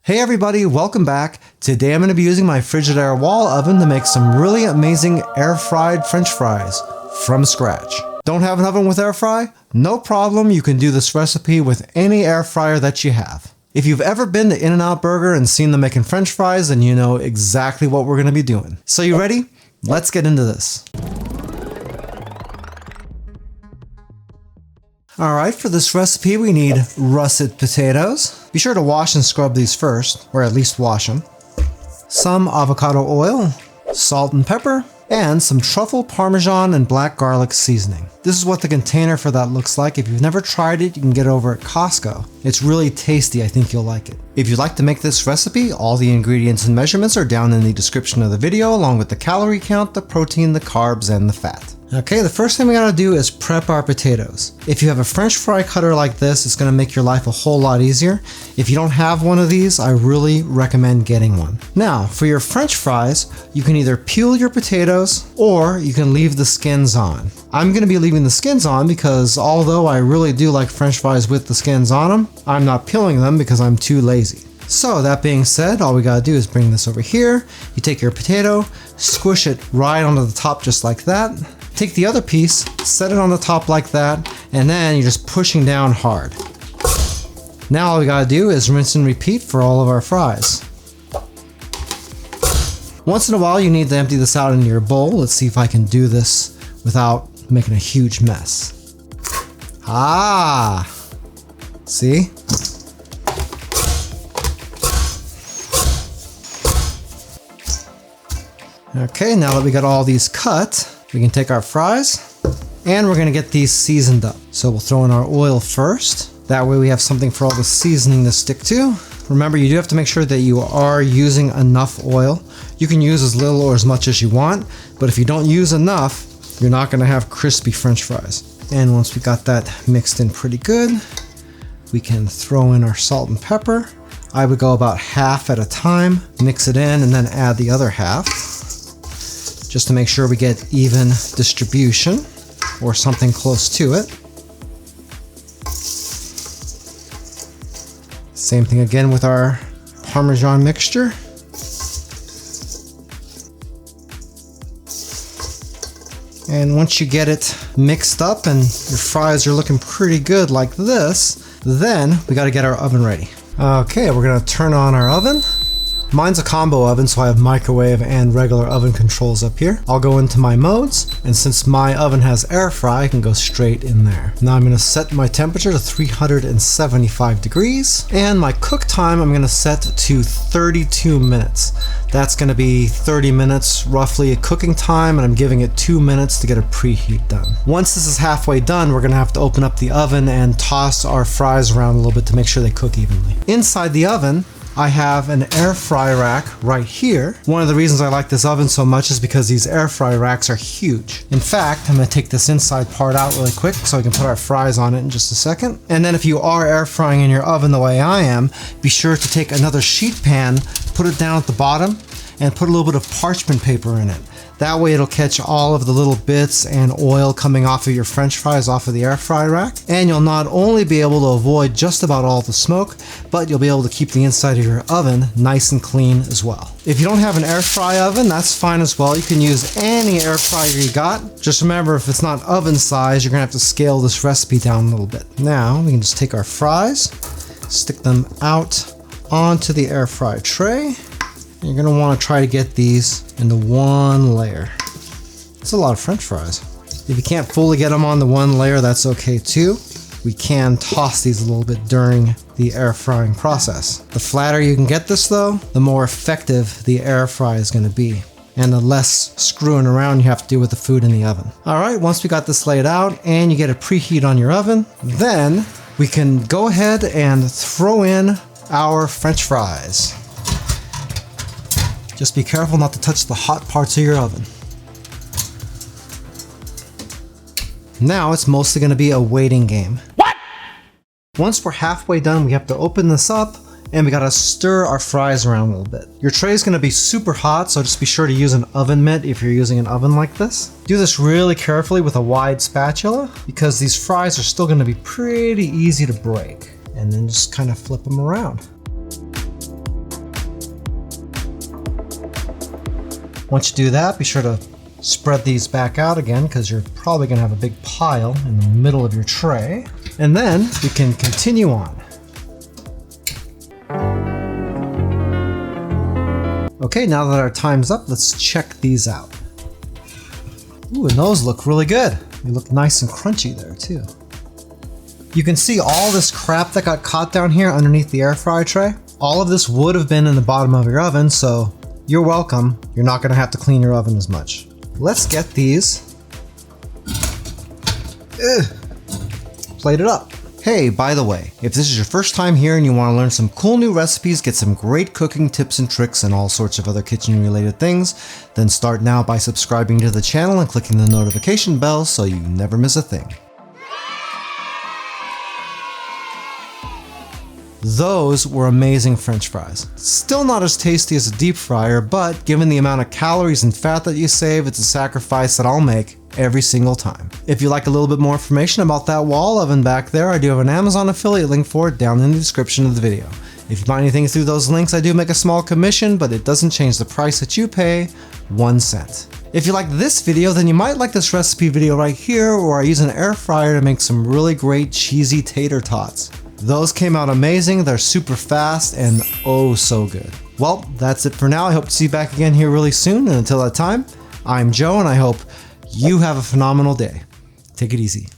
Hey everybody, welcome back. Today I'm going to be using my Frigidaire wall oven to make some really amazing air fried French fries from scratch. Don't have an oven with air fry? No problem, you can do this recipe with any air fryer that you have. If you've ever been to In-N-Out Burger and seen them making French fries, then you know exactly what we're going to be doing. So you ready? Let's get into this. Alright, for this recipe we need russet potatoes. Be sure to wash and scrub these first, or at least wash them. Some avocado oil, salt and pepper, and some truffle, parmesan, and black garlic seasoning. This is what the container for that looks like. If you've never tried it, you can get it over at Costco. It's really tasty, I think you'll like it. If you'd like to make this recipe, all the ingredients and measurements are down in the description of the video, along with the calorie count, the protein, the carbs, and the fat. Okay, the first thing we gotta do is prep our potatoes. If you have a French fry cutter like this, it's gonna make your life a whole lot easier. If you don't have one of these, I really recommend getting one. Now, for your French fries, you can either peel your potatoes or you can leave the skins on. I'm gonna be leaving the skins on because although I really do like French fries with the skins on them, I'm not peeling them because I'm too lazy. So that being said, all we gotta do is bring this over here. You take your potato, squish it right onto the top just like that. Take the other piece, set it on the top like that, and then you're just pushing down hard. Now all we gotta do is rinse and repeat for all of our fries. Once in a while you need to empty this out into your bowl. Let's see if I can do this without making a huge mess. Ah! See? Okay, now that we got all these cut, we can take our fries and we're gonna get these seasoned up. So we'll throw in our oil first. That way we have something for all the seasoning to stick to. Remember, you do have to make sure that you are using enough oil. You can use as little or as much as you want, but if you don't use enough, you're not gonna have crispy French fries. And once we got that mixed in pretty good, we can throw in our salt and pepper. I would go about half at a time, mix it in, and then add the other half, just to make sure we get even distribution or something close to it. Same thing again with our Parmesan mixture. And once you get it mixed up and your fries are looking pretty good like this, then we got to get our oven ready. Okay, we're gonna turn on our oven. Mine's a combo oven, so I have microwave and regular oven controls up here. I'll go into my modes, and since my oven has air fry, I can go straight in there. Now I'm gonna set my temperature to 375 degrees, and my cook time I'm gonna set to 32 minutes. That's gonna be 30 minutes roughly a cooking time, and I'm giving it 2 minutes to get a preheat done. Once this is halfway done, we're gonna have to open up the oven and toss our fries around a little bit to make sure they cook evenly. Inside the oven, I have an air fry rack right here. One of the reasons I like this oven so much is because these air fry racks are huge. In fact, I'm gonna take this inside part out really quick so we can put our fries on it in just a second. And then if you are air frying in your oven the way I am, be sure to take another sheet pan, put it down at the bottom, and put a little bit of parchment paper in it. That way it'll catch all of the little bits and oil coming off of your French fries off of the air fry rack. And you'll not only be able to avoid just about all the smoke, but you'll be able to keep the inside of your oven nice and clean as well. If you don't have an air fry oven, that's fine as well. You can use any air fryer you got. Just remember, if it's not oven size, you're gonna have to scale this recipe down a little bit. Now, we can just take our fries, stick them out onto the air fry tray. You're gonna wanna try to get these into one layer. It's a lot of French fries. If you can't fully get them on the one layer, that's okay too. We can toss these a little bit during the air frying process. The flatter you can get this though, the more effective the air fry is gonna be, and the less screwing around you have to do with the food in the oven. All right, once we got this laid out and you get a preheat on your oven, then we can go ahead and throw in our French fries. Just be careful not to touch the hot parts of your oven. Now it's mostly going to be a waiting game. What? Once we're halfway done, we have to open this up and we got to stir our fries around a little bit. Your tray is going to be super hot, so just be sure to use an oven mitt if you're using an oven like this. Do this really carefully with a wide spatula because these fries are still going to be pretty easy to break. And then just kind of flip them around. Once you do that, be sure to spread these back out again because you're probably going to have a big pile in the middle of your tray. And then we can continue on. Okay, now that our time's up, let's check these out. Ooh, and those look really good. They look nice and crunchy there too. You can see all this crap that got caught down here underneath the air fry tray. All of this would have been in the bottom of your oven, so you're welcome. You're not gonna have to clean your oven as much. Let's get these plated up. Hey, by the way, if this is your first time here and you want to learn some cool new recipes, get some great cooking tips and tricks and all sorts of other kitchen related things, then start now by subscribing to the channel and clicking the notification bell so you never miss a thing. Those were amazing French fries. Still not as tasty as a deep fryer, but given the amount of calories and fat that you save, it's a sacrifice that I'll make every single time. If you'd like a little bit more information about that wall oven back there, I do have an Amazon affiliate link for it down in the description of the video. If you buy anything through those links, I do make a small commission, but it doesn't change the price that you pay 1 cent. If you like this video, then you might like this recipe video right here where I use an air fryer to make some really great cheesy tater tots. Those came out amazing, they're super fast, and oh so good. Well, that's it for now. I hope to see you back again here really soon, and until that time, I'm Joe, and I hope you have a phenomenal day. Take it easy.